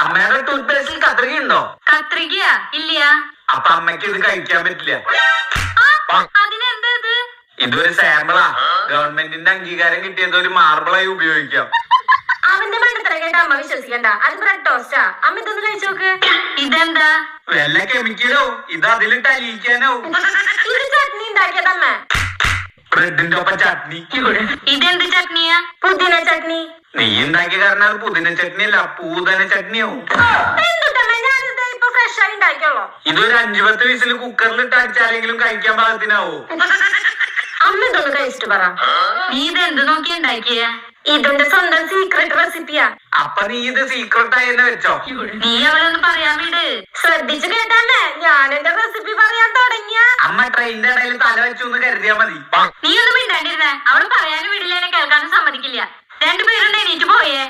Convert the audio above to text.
അമ്മയുടെ ടൂത്ത് പേസ്റ്റിൽ കത്രിക ഉണ്ടോ? കത്രിക ഇല്ല. അപ്പൊ അമ്മയ്ക്ക് ഇത് കഴിക്കാൻ പറ്റില്ല. അതിനെന്താ ഇത്? ഇതൊരു സാമ്പിളാ. ഗവൺമെന്റിന്റെ അംഗീകാരം കിട്ടിയത് ഒരു മാർബിളായി ഉപയോഗിക്കാം. അവന്റെ മണ്ടത്തര കേട്ട അമ്മ വിശ്വസിക്കണ്ട. അത് ബ്രെഡ് ടോസ്റ്റാ. അമ്മ ഇതൊന്ന് കഴിച്ചു നോക്ക്. ഇതെന്താ? വല്ല കെമിക്കലോ? ഇത് അതിലിട്ട് അലിയിക്കാനോ? ഇത് ചട്നി ഉണ്ടാക്കിയത് അമ്മ. ബ്രെഡിന്റെ ഒപ്പം ചട്നി. ഇതെന്ത് ചട്നിയാ? പുതിന ചട്നി. നീ ഉണ്ടാക്കിയ കാരണം അത് പുതിന ചട്നി അല്ല, പൂതന ചട്നിയാവും. എന്തുട്ടമ്മ, ഞാനിത് ഇപ്പൊ ഫ്രഷ് ആയി ഉണ്ടാക്കിയോളൂ. ഇതൊരു 5-10 വിസിൽ കുക്കറിൽ ഇട്ട് അടിച്ചാലെങ്കിലും കഴിക്കാൻ പാകത്തിനാവോ? അമ്മ ഇതൊന്ന് കഴിച്ചിട്ട് പറ. നീ ഇതെന്ത് നോക്കി ഉണ്ടാക്കിയ? ഇതിന്റെ സ്വന്തം സീക്രട്ട് റെസിപ്പിയാ. അപ്പൊ നീ ഇത് സീക്രട്ട് ആയി തന്നെ വെച്ചോ? നീ അവളൊന്ന് പറയാൻ വിട്. ശ്രദ്ധിച്ചു കേട്ടമ്മേ, ഞാൻ എന്റെ റെസിപ്പി പറയാൻ തുടങ്ങിയ അമ്മ ട്രെയിനിന്റെ ഇടയിൽ തല വെച്ചു എന്ന് കരുതിയാ മതി. നീ ഒന്നും മിണ്ടാണ്ടിരുന്നേ. അവള് പറയാനും വിടില്ല, എന്നെ കേൾക്കാനും സമ്മതിക്കില്ല. രണ്ടുപേരും എണീറ്റ് പോയേ.